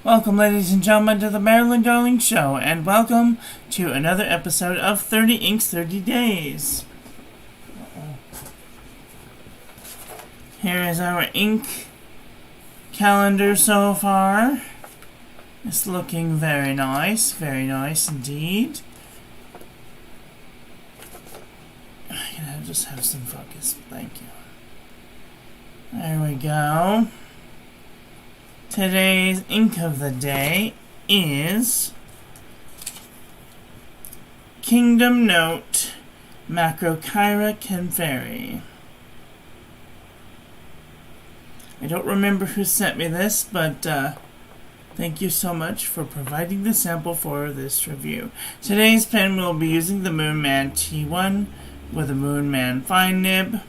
Welcome, ladies and gentlemen, to the Marilyn Darling Show, and welcome to another episode of 30 Inks 30 Days. Here is our ink calendar so far. It's looking very nice indeed. I just have some focus, thank you. There we go. Today's ink of the day is Kingdom Note Machocheira Kaempferi. I don't remember who sent me this, but thank you so much for providing the sample for this review. Today's pen will be using the Moonman T1 with a Moonman fine nib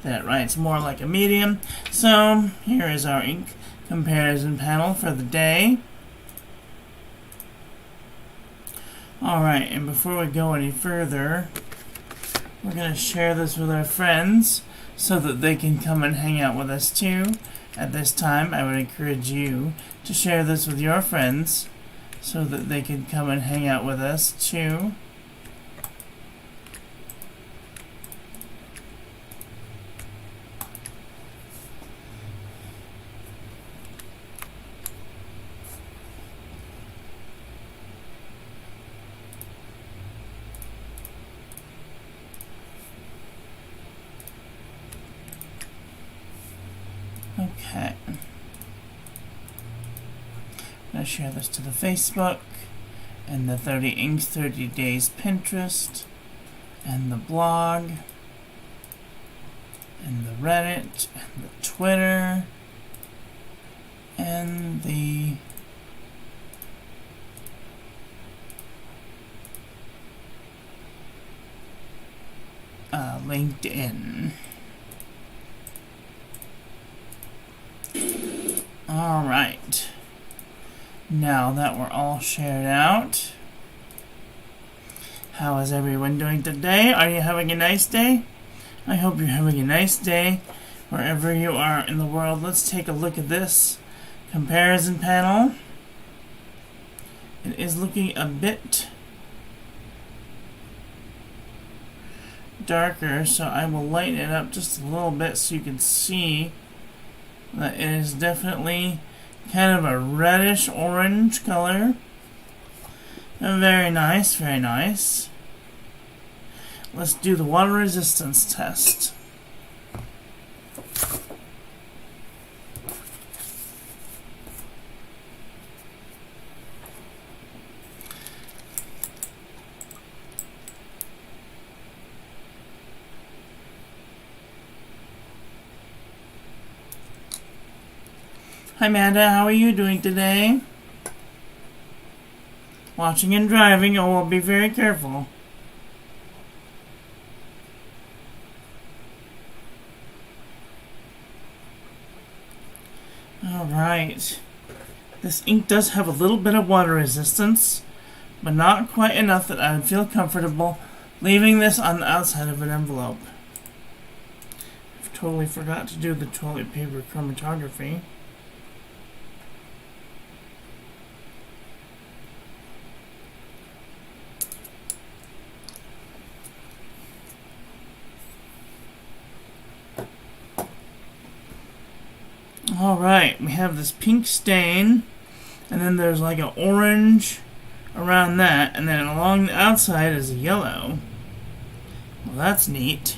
that writes more like a medium. So here is our ink comparison panel for the day. Alright, and before we go any further, we're going to share this with our friends so that they can come and hang out with us too. At this time, I would encourage you to share this with your friends so that they can come and hang out with us too. Okay. I'm going to share this to the Facebook, and the 30 Inks 30 Days Pinterest, and the blog, and the Reddit, and the Twitter, and the LinkedIn. Alright, now that we're all shared out, how is everyone doing today? Are you having a nice day? I hope you're having a nice day wherever you are in the world. Let's take a look at this comparison panel. It is looking a bit darker, so I will lighten it up just a little bit so you can see that it is definitely kind of a reddish orange color. Very nice, very nice. Let's do the water resistance test. Hi Amanda, how are you doing today? Watching and driving, oh, be very careful. Alright. This ink does have a little bit of water resistance, but not quite enough that I would feel comfortable leaving this on the outside of an envelope. I've totally forgot to do the toilet paper chromatography. Alright, we have this pink stain, and then there's like an orange around that, and then along the outside is a yellow. Well, that's neat.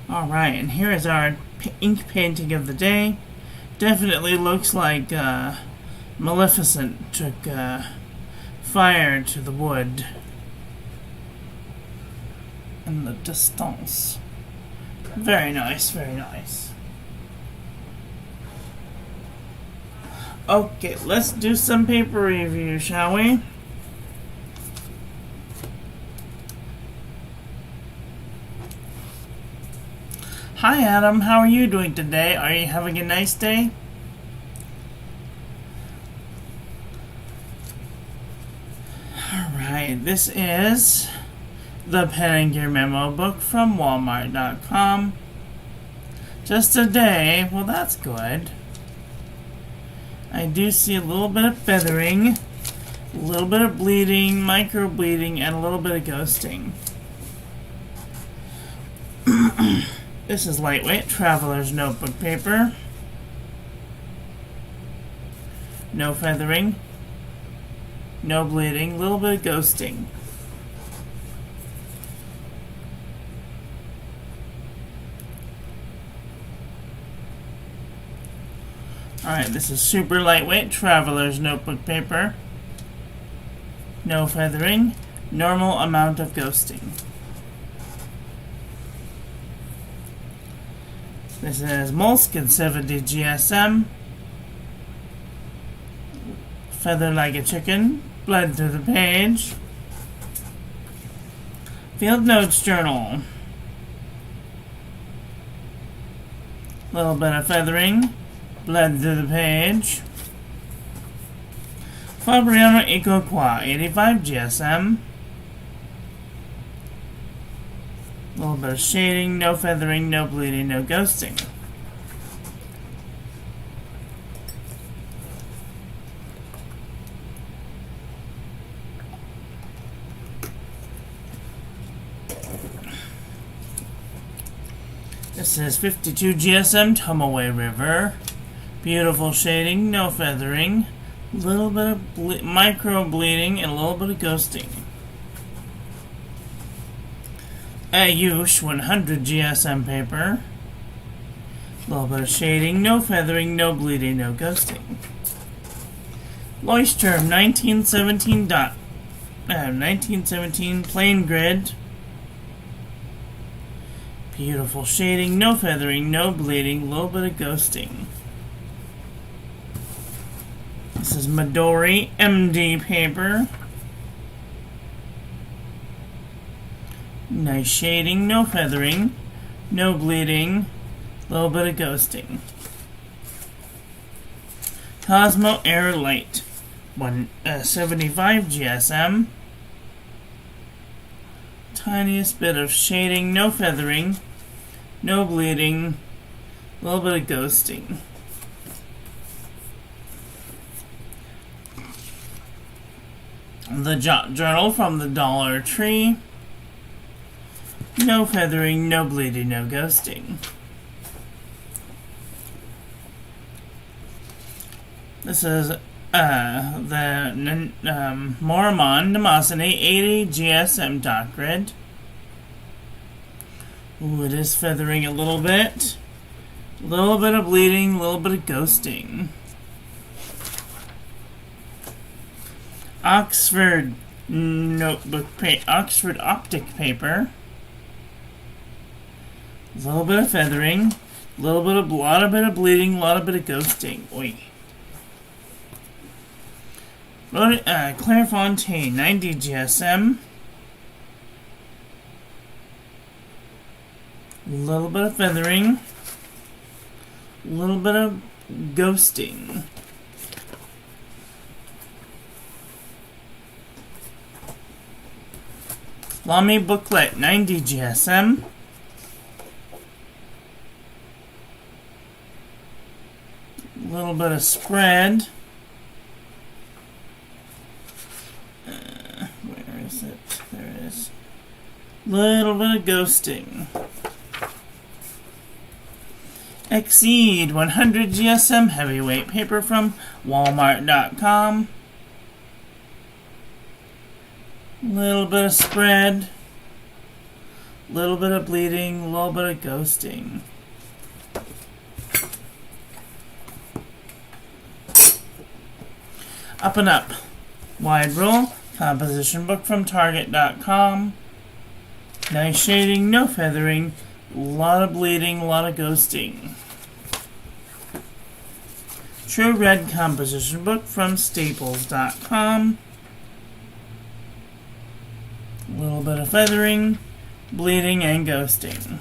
Alright, and here is our ink painting of the day. Definitely looks like Maleficent took fire to the wood in the distance. Very nice, very nice. Okay, let's do some paper review, shall we? Hi Adam, how are you doing today? Are you having a nice day? Alright, this is the Pen and Gear Memo book from Walmart.com. Just a day, well that's good. I do see a little bit of feathering, a little bit of bleeding, micro bleeding, and a little bit of ghosting. This is lightweight traveler's notebook paper. No feathering, no bleeding, a little bit of ghosting. Alright, this is super lightweight traveler's notebook paper. No feathering, normal amount of ghosting. This is moleskin 70 GSM. Feather like a chicken, bled through the page. Field Notes Journal. Little bit of feathering, bled through the page. Fabriano Ecoqua 85 GSM. Little bit of shading, no feathering, no bleeding, no ghosting. This is 52 GSM Tumaway River. Beautiful shading, no feathering, a little bit of micro bleeding, and a little bit of ghosting. Ayush 100 GSM paper. A little bit of shading, no feathering, no bleeding, no ghosting. Leuchtturm 1917 plain grid. Beautiful shading, no feathering, no bleeding, a little bit of ghosting. This is Midori MD paper. Nice shading, no feathering, no bleeding, a little bit of ghosting. Cosmo Air Light 75 GSM. Tiniest bit of shading, no feathering, no bleeding, a little bit of ghosting. The journal from the Dollar Tree. No feathering, no bleeding, no ghosting. This is the Mormon Nemosity 80 GSM dot grid. Ooh, it is feathering a little bit. A little bit of bleeding, a little bit of ghosting. Oxford Oxford optic paper. A little bit of feathering, a lot of bleeding, a lot of bit of ghosting. Oi. Clairefontaine 90 GSM. A little bit of feathering, a little bit of ghosting. Lamy Booklet 90 GSM. A little bit of spread. Where is it? There it is. Little bit of ghosting. Exceed 100 GSM heavyweight paper from Walmart.com. Little bit of spread. Little bit of bleeding. A little bit of ghosting. Up and Up wide roll composition book from Target.com. Nice shading, no feathering, a lot of bleeding, a lot of ghosting. True Red composition book from Staples.com. A little bit of feathering, bleeding, and ghosting.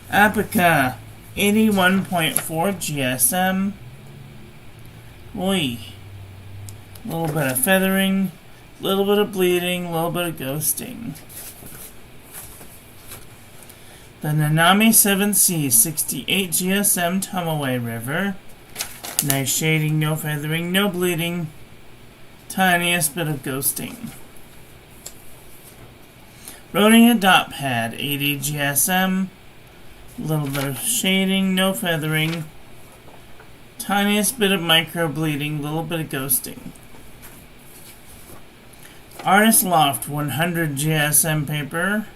Apica 81.4 GSM. Oi. A little bit of feathering, a little bit of bleeding, a little bit of ghosting. The Nanami 7C 68 GSM Tumaway River. Nice shading, no feathering, no bleeding. Tiniest bit of ghosting. Rotating a dot pad, 80 GSM. Little bit of shading, no feathering. Tiniest bit of micro bleeding, little bit of ghosting. Artist Loft 100 GSM paper.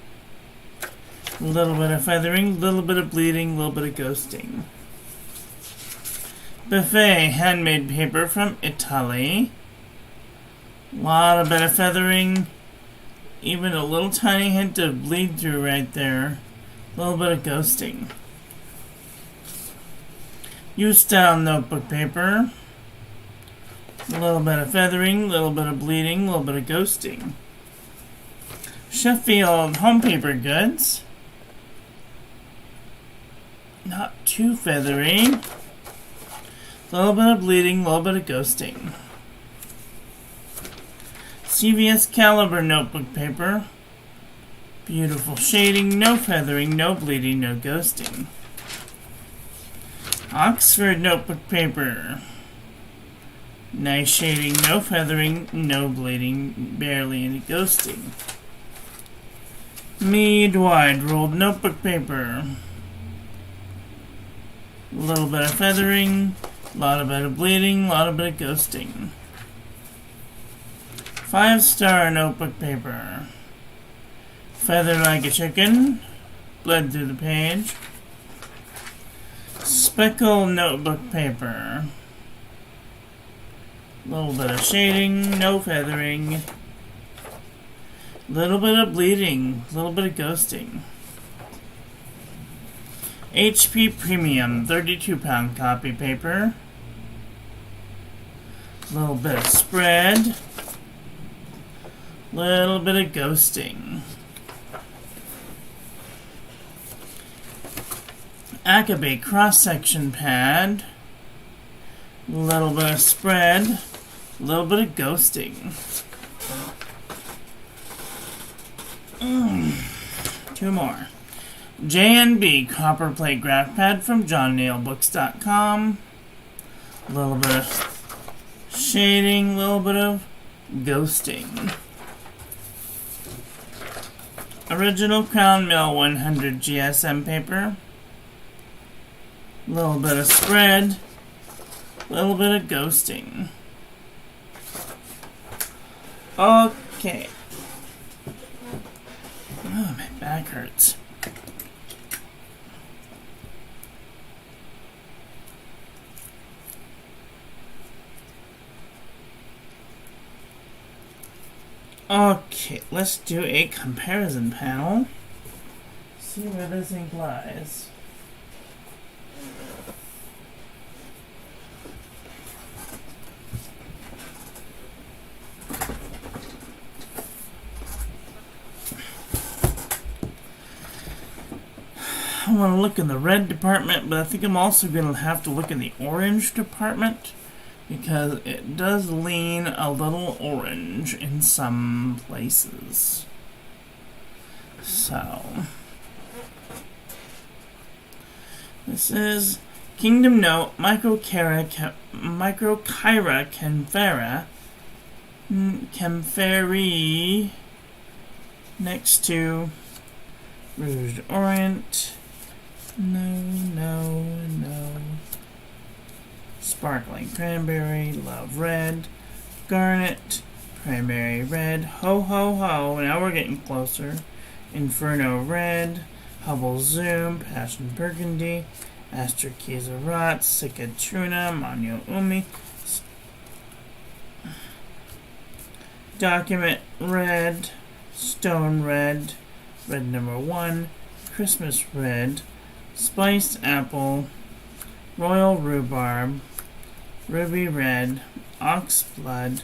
Little bit of feathering, little bit of bleeding, little bit of ghosting. Buffet handmade paper from Italy. Lot of bit of feathering. Even a little tiny hint of bleed through right there. Little bit of ghosting. U-style notebook paper. A little bit of feathering, little bit of bleeding, little bit of ghosting. Sheffield home paper goods. Not too feathery. Little bit of bleeding, little bit of ghosting. CVS Caliber notebook paper. Beautiful shading, no feathering, no bleeding, no ghosting. Oxford notebook paper. Nice shading, no feathering, no bleeding, barely any ghosting. Mead wide rolled notebook paper. A little bit of feathering, a lot of bit of bleeding, a lot of bit of ghosting. 5-star notebook paper. Feathered like a chicken, bled through the page. Speckle notebook paper. Little bit of shading, no feathering. Little bit of bleeding, little bit of ghosting. HP Premium 32-pound copy paper. Little bit of spread. Little bit of ghosting. Akabe cross-section pad. Little bit of spread. Little bit of ghosting. Two more. J&B copper plate graph pad from johnnailbooks.com. A little bit of shading, a little bit of ghosting. Original Crown Mill 100 GSM paper. A little bit of spread, a little bit of ghosting. Okay. Oh, my back hurts. Okay, let's do a comparison panel. See where this ink lies. I want to look in the red department, but I think I'm also going to have to look in the orange department because it does lean a little orange in some places. So, this is Kingdom Note Machocheira Kaempferi next to Rouge Orient. No. Sparkling Cranberry, Love Red, Garnet, Primary Red, Ho Ho Ho, now we're getting closer. Inferno Red, Hubble Zoom, Passion Burgundy, Astrakiza Rot, Cicatruna, Manyo Umi, Document Red, Stone Red, Red Number 1, Christmas Red, Spiced Apple, Royal Rhubarb, Ruby Red, Ox Blood,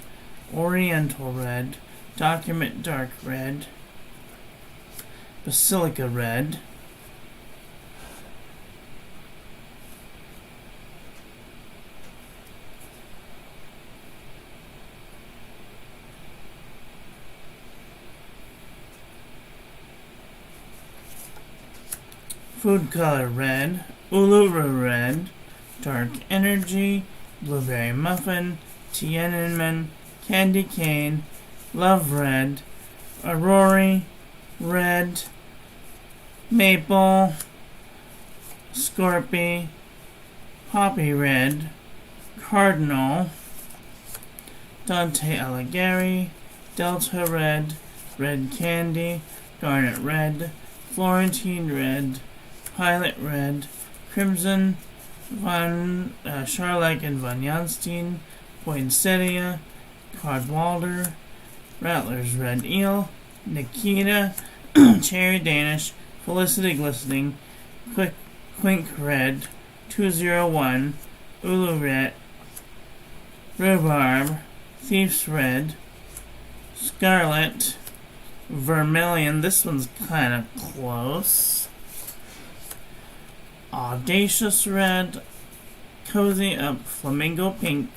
Oriental Red, Document Dark Red, Basilica Red, Food Color Red, Uluru Red, Dark Energy, blueberry muffin, Tiananmen, candy cane, love red, aurora red, maple, scorpy, poppy red, cardinal, Dante Alighieri, delta red, red candy, garnet red, Florentine red, pilot red, crimson, von Scharlach and von Janstein, poinsettia, Codwalder, Rattler's red eel, Nikita, cherry Danish, Felicity glistening, Quink red, 201, Uluret, rhubarb, thief's red, scarlet, vermilion. This one's kind of close. Audacious red, cozy up, flamingo pink,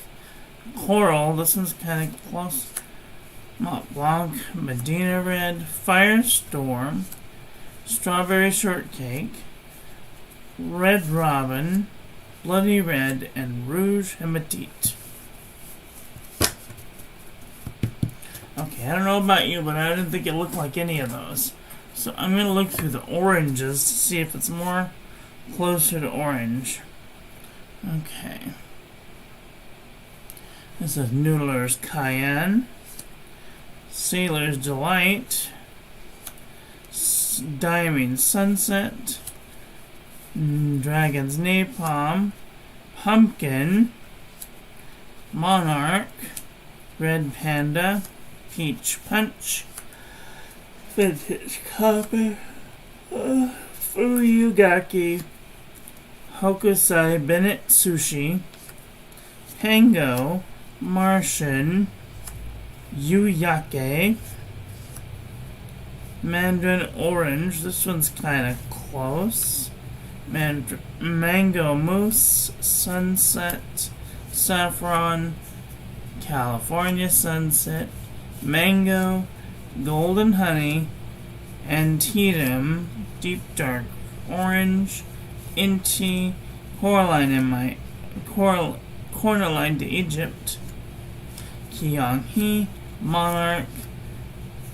coral. This one's kind of close. Mont Blanc, Medina red, firestorm, strawberry shortcake, red robin, bloody red, and rouge hematite. Okay, I don't know about you, but I didn't think it looked like any of those. So I'm going to look through the oranges to see if it's more closer to orange. Okay. This is Noodler's Cayenne, Sailor's Delight, Diamond Sunset, Dragon's Napalm, Pumpkin, Monarch, Red Panda, Peach Punch, Vintage Copper, Fuyugaki, Hokusai Bennett Sushi, Tango, Martian, Yuyake, Mandarin Orange. This one's kind of close. Mango Mousse, Sunset, Saffron, California Sunset, Mango, Golden Honey, Antietam, Deep Dark Orange, Inti, Coraline to Egypt, Kyung-hee, Monarch,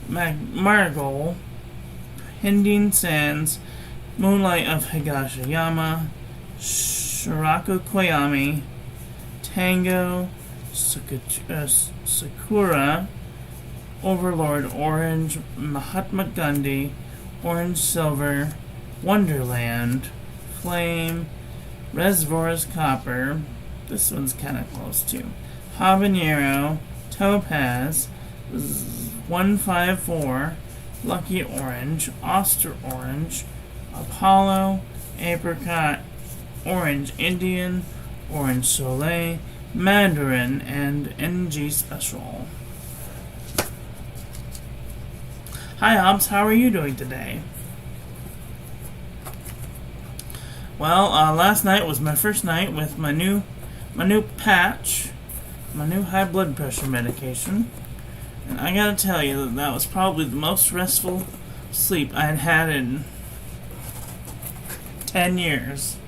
Marigold, Pending Sands, Moonlight of Higashiyama, Shiraku Koyami, Tango, Sakura, Overlord Orange, Mahatma Gandhi, Orange Silver, Wonderland, Flame, Reservoir's Copper. This one's kind of close too. Habanero, Topaz, 154, Lucky Orange, Oster Orange, Apollo, Apricot, Orange Indian, Orange Soleil, Mandarin, and NG Special. Hi Hobbs, how are you doing today? Well, last night was my first night with my new patch, my new high blood pressure medication, and I gotta tell you that was probably the most restful sleep I had had in 10 years.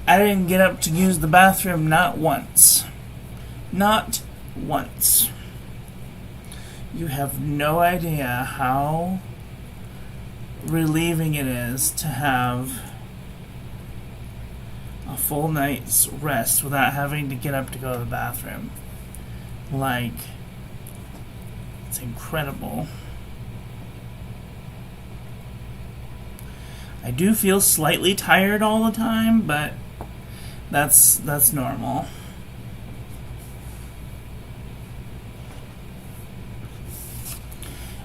I didn't get up to use the bathroom not once. Not once. You have no idea how relieving it is to have a full night's rest without having to get up to go to the bathroom. Like, it's incredible. I do feel slightly tired all the time, but that's normal.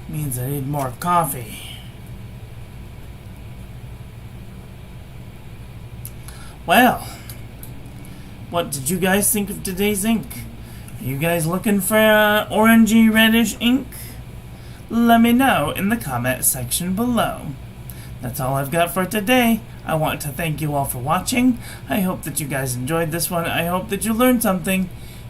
Means I need more coffee. Well, what did you guys think of today's ink? Are you guys looking for orangey reddish ink? Let me know in the comment section below. That's all I've got for today. I want to thank you all for watching. I hope that you guys enjoyed this one. I hope that you learned something.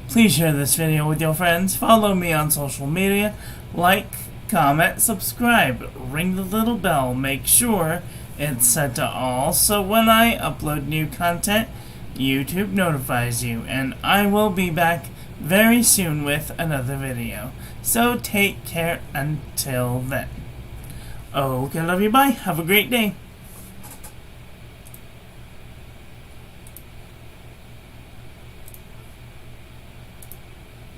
Please share this video with your friends. Follow me on social media. Like, comment, subscribe, ring the little bell. Make sure It's set to all, so when I upload new content, YouTube notifies you, and I will be back very soon with another video. So take care until then. Okay, love you, bye. Have a great day.